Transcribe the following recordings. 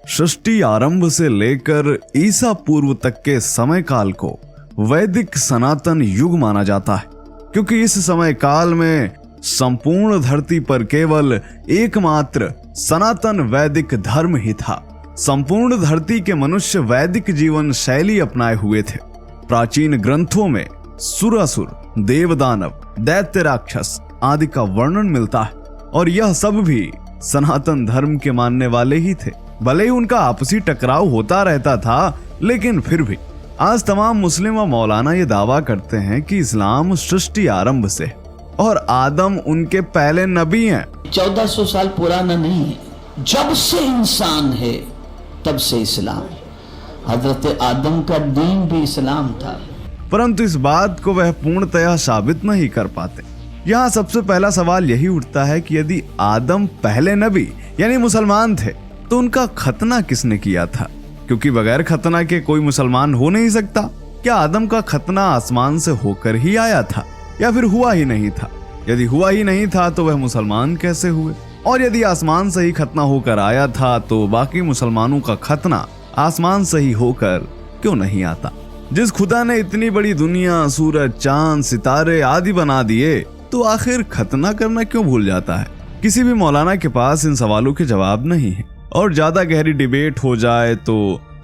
सृष्टि आरंभ से लेकर ईसा पूर्व तक के समय काल को वैदिक सनातन युग माना जाता है, क्योंकि इस समय काल में संपूर्ण धरती पर केवल एकमात्र सनातन वैदिक धर्म ही था। संपूर्ण धरती के मनुष्य वैदिक जीवन शैली अपनाए हुए थे। प्राचीन ग्रंथों में सुरासुर, देवदानव, दैत्य, राक्षस आदि का वर्णन मिलता है और यह सब भी सनातन धर्म के मानने वाले ही थे। भले ही उनका आपसी टकराव होता रहता था, लेकिन फिर भी आज तमाम मुस्लिम व मौलाना ये दावा करते हैं कि इस्लाम सृष्टि आरंभ से है और आदम उनके पहले नबी हैं। 1400 साल पुराना नहीं है, जब से इंसान है तब से इस्लाम। हजरत आदम का दीन भी इस्लाम था, परंतु इस बात को वह पूर्णतया साबित नहीं कर पाते। यहाँ सबसे पहला सवाल यही उठता है कि यदि आदम पहले नबी यानी मुसलमान थे तो उनका खतना किसने किया था, क्योंकि बगैर खतना के कोई मुसलमान हो नहीं सकता। क्या आदम का खतना आसमान से होकर ही आया था या फिर हुआ ही नहीं था? यदि हुआ ही नहीं था तो वह मुसलमान कैसे हुए? और यदि आसमान से ही खतना होकर आया था तो बाकी मुसलमानों का खतना आसमान से ही होकर क्यों नहीं आता? जिस खुदा ने इतनी बड़ी दुनिया, सूरज, चांद, सितारे आदि बना दिए, तो आखिर खतना करना क्यों भूल जाता है? किसी भी मौलाना के पास इन सवालों के जवाब नहीं है और ज्यादा गहरी डिबेट हो जाए तो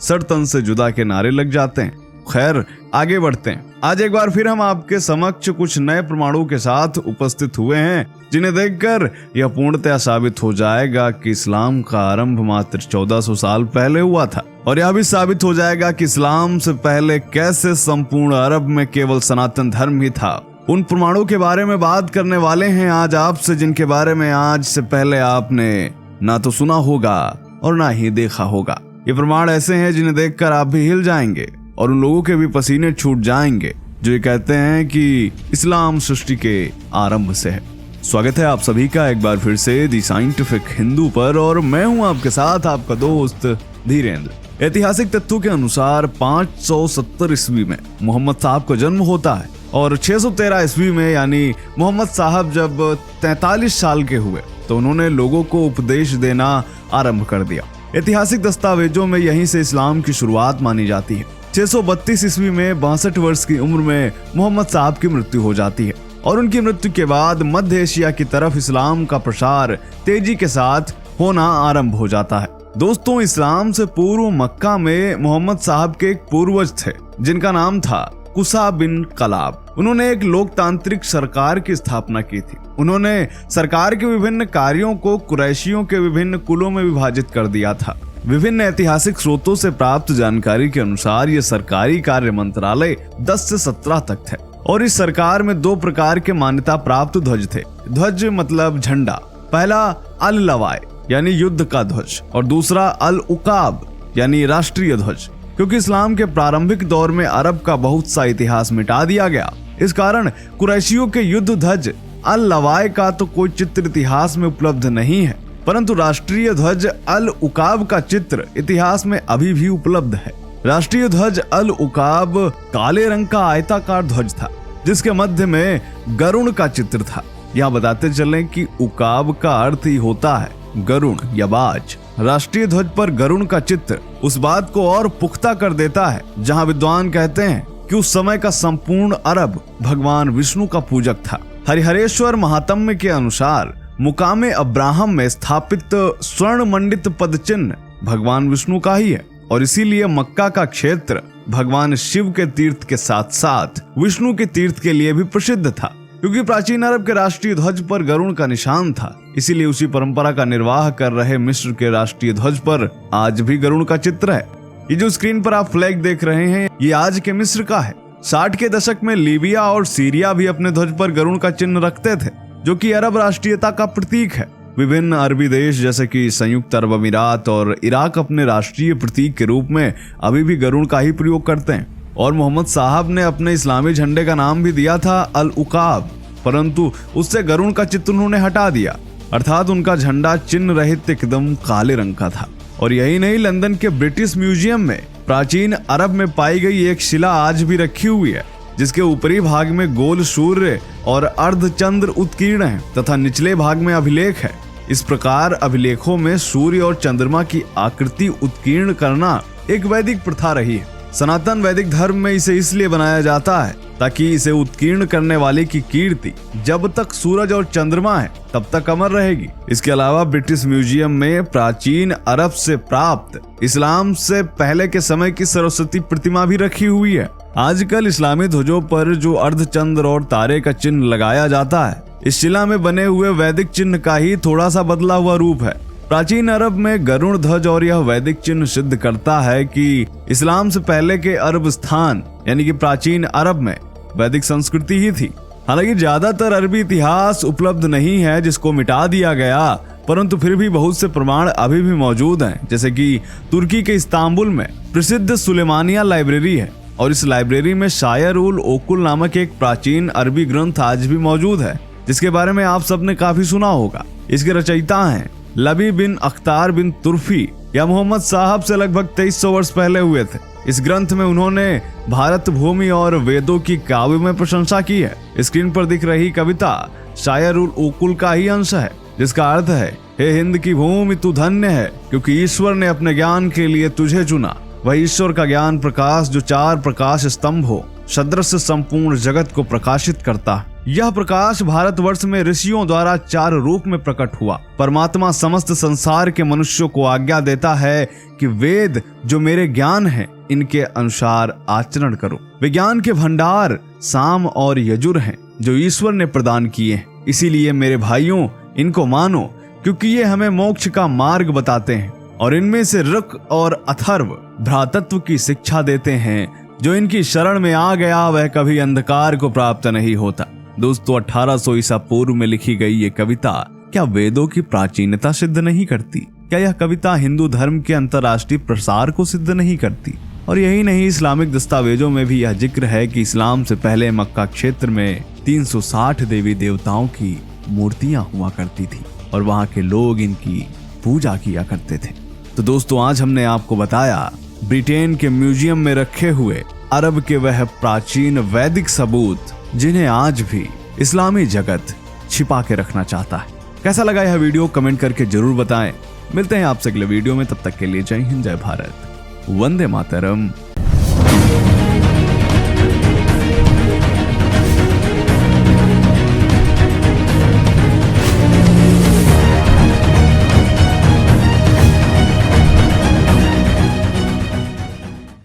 सर तन से जुदा के नारे लग जाते हैं। खैर, आगे बढ़ते हैं। आज एक बार फिर हम आपके समक्ष कुछ नए प्रमाणों के साथ उपस्थित हुए हैं, जिन्हें देखकर यह पूर्णतया साबित हो जाएगा कि इस्लाम का आरंभ मात्र 1400 साल पहले हुआ था। और यह भी साबित हो जाएगा कि इस्लाम से पहले कैसे संपूर्ण अरब में केवल सनातन धर्म ही था। उन प्रमाणों के बारे में बात करने वाले हैं आज आपसे, जिनके बारे में आज से पहले आपने ना तो सुना होगा और ना ही देखा होगा। ये प्रमाण ऐसे हैं जिन्हें देखकर आप भी हिल जाएंगे और उन लोगों के भी पसीने छूट जाएंगे जो ये कहते हैं कि इस्लाम सृष्टि के आरंभ से है। स्वागत है आप सभी का एक बार फिर से दी साइंटिफिक हिंदू पर, और मैं हूं आपके साथ आपका दोस्त धीरेन्द्र। ऐतिहासिक तथ्यों के अनुसार 570 ईस्वी में मोहम्मद साहब का जन्म होता है और 613 ईस्वी में यानी मोहम्मद साहब जब 43 साल के हुए तो उन्होंने लोगों को उपदेश देना आरंभ कर दिया। ऐतिहासिक दस्तावेजों में यहीं से इस्लाम की शुरुआत मानी जाती है। 632 ईस्वी में 62 वर्ष की उम्र में मोहम्मद साहब की मृत्यु हो जाती है और उनकी मृत्यु के बाद मध्य एशिया की तरफ इस्लाम का प्रसार तेजी के साथ होना आरंभ हो जाता है। दोस्तों, इस्लाम से पूर्व मक्का में मोहम्मद साहब के एक पूर्वज थे जिनका नाम था कुसा बिन कलाब। उन्होंने एक लोकतांत्रिक सरकार की स्थापना की थी। उन्होंने सरकार के विभिन्न कार्यों को कुरैशियों के विभिन्न कुलों में विभाजित कर दिया था। विभिन्न ऐतिहासिक स्रोतों से प्राप्त जानकारी के अनुसार ये सरकारी कार्य मंत्रालय 10 से 17 तक थे और इस सरकार में 2 प्रकार के मान्यता प्राप्त ध्वज थे। ध्वज मतलब झंडा। पहला अल लवाए यानी युद्ध का ध्वज और दूसरा अल उकाब यानी राष्ट्रीय ध्वज। क्योंकि इस्लाम के प्रारंभिक दौर में अरब का बहुत सा इतिहास मिटा दिया गया, इस कारण कुरैशियों के युद्ध ध्वज अल लवाए का तो कोई चित्र इतिहास में उपलब्ध नहीं है, परंतु राष्ट्रीय ध्वज अल उकाब का चित्र इतिहास में अभी भी उपलब्ध है। राष्ट्रीय ध्वज अल उकाब काले रंग का आयताकार ध्वज था जिसके मध्य में गरुण का चित्र था। यहाँ बताते चलें कि उकाब का अर्थ ही होता है गरुण या बाज। राष्ट्रीय ध्वज पर गरुण का चित्र उस बात को और पुख्ता कर देता है जहाँ विद्वान कहते हैं कि उस समय का संपूर्ण अरब भगवान विष्णु का पूजक था। हरिहरेश्वर महात्म्य के अनुसार मुकामे अब्राहम में स्थापित स्वर्ण मंडित पद चिन्ह भगवान विष्णु का ही है और इसीलिए मक्का का क्षेत्र भगवान शिव के तीर्थ के साथ साथ विष्णु के तीर्थ के लिए भी प्रसिद्ध था। क्योंकि प्राचीन अरब के राष्ट्रीय ध्वज पर गरुण का निशान था, इसीलिए उसी परंपरा का निर्वाह कर रहे मिस्र के राष्ट्रीय ध्वज पर आज भी गरुण का चित्र है। ये जो स्क्रीन पर आप फ्लैग देख रहे हैं ये आज के मिस्र का है। 60 के दशक में लीबिया और सीरिया भी अपने ध्वज पर गरुण का चिन्ह रखते थे, जो कि अरब राष्ट्रीयता का प्रतीक है। विभिन्न अरबी देश जैसे कि संयुक्त अरब अमीरात और इराक अपने राष्ट्रीय प्रतीक के रूप में अभी भी गरुण का ही प्रयोग करते हैं। और मोहम्मद साहब ने अपने इस्लामी झंडे का नाम भी दिया था अल उकाब, परंतु उससे गरुण का चित्र उन्होंने हटा दिया, अर्थात उनका झंडा चिन्ह रहित एकदम काले रंग का था। और यही नहीं, लंदन के ब्रिटिश म्यूजियम में प्राचीन अरब में पाई गई एक शिला आज भी रखी हुई है जिसके ऊपरी भाग में गोल सूर्य और अर्धचंद्र उत्कीर्ण है तथा निचले भाग में अभिलेख है इस प्रकार अभिलेखों में सूर्य और चंद्रमा की आकृति उत्कीर्ण करना एक वैदिक प्रथा रही है। सनातन वैदिक धर्म में इसे इसलिए बनाया जाता है ताकि इसे उत्कीर्ण करने वाले की कीर्ति जब तक सूरज और चंद्रमा है तब तक अमर रहेगी। इसके अलावा ब्रिटिश म्यूजियम में प्राचीन अरब से प्राप्त इस्लाम से पहले के समय की सरस्वती प्रतिमा भी रखी हुई है। आजकल इस्लामी ध्वजों पर जो अर्धचंद्र और तारे का चिन्ह लगाया जाता है, इस शिला में बने हुए वैदिक चिन्ह का ही थोड़ा सा बदला हुआ रूप है। प्राचीन अरब में गरुड़ ध्वज और यह वैदिक चिन्ह सिद्ध करता है कि इस्लाम से पहले के अरब स्थान यानी कि प्राचीन अरब में वैदिक संस्कृति ही थी। हालांकि ज्यादातर अरबी इतिहास उपलब्ध नहीं है जिसको मिटा दिया गया, परंतु फिर भी बहुत से प्रमाण अभी भी मौजूद हैं। जैसे कि तुर्की के इस्तांबुल में प्रसिद्ध सुलेमानिया लाइब्रेरी है और इस लाइब्रेरी में शायर उल ओकुल नामक एक प्राचीन अरबी ग्रंथ आज भी मौजूद है, जिसके बारे में आप सबने काफी सुना होगा। इसके रचयिता हैं लबी बिन अख्तार बिन तुर्फी या मोहम्मद साहब से लगभग 2300 वर्ष पहले हुए थे। इस ग्रंथ में उन्होंने भारत भूमि और वेदों की काव्य में प्रशंसा की है। स्क्रीन पर दिख रही कविता शायर उल ओकुल का ही अंश है, जिसका अर्थ है, हे हिंद की भूमि तू धन्य है क्योंकि ईश्वर ने अपने ज्ञान के लिए तुझे चुना। वह ईश्वर का ज्ञान प्रकाश जो 4 प्रकाश स्तंभ हो सदृश संपूर्ण जगत को प्रकाशित करता है। यह प्रकाश भारतवर्ष में ऋषियों द्वारा 4 रूप में प्रकट हुआ। परमात्मा समस्त संसार के मनुष्यों को आज्ञा देता है कि वेद जो मेरे ज्ञान है इनके अनुसार आचरण करो। विज्ञान के भंडार साम और यजुर हैं जो ईश्वर ने प्रदान किए हैं। इसीलिए मेरे भाइयों इनको मानो क्योंकि ये हमें मोक्ष का मार्ग बताते हैं और इनमें से ऋक और अथर्व भ्रातत्व की शिक्षा देते हैं। जो इनकी शरण में आ गया वह कभी अंधकार को प्राप्त नहीं होता। दोस्तों 1800 ईसा पूर्व में लिखी गई ये कविता क्या वेदों की प्राचीनता सिद्ध नहीं करती? क्या यह कविता हिंदू धर्म के अंतर्राष्ट्रीय प्रसार को सिद्ध नहीं करती? और यही नहीं, इस्लामिक दस्तावेजों में भी यह जिक्र है कि इस्लाम से पहले मक्का क्षेत्र में 360 देवी देवताओं की मूर्तियां हुआ करती थी और वहां के लोग इनकी पूजा किया करते थे। तो दोस्तों आज हमने आपको बताया ब्रिटेन के म्यूजियम में रखे हुए अरब के वह प्राचीन वैदिक सबूत जिन्हें आज भी इस्लामी जगत छिपा के रखना चाहता है। कैसा लगा यह वीडियो कमेंट करके जरूर बताएं। मिलते हैं आपसे अगले वीडियो में, तब तक के लिए जय हिंद, जय भारत, वंदे मातरम।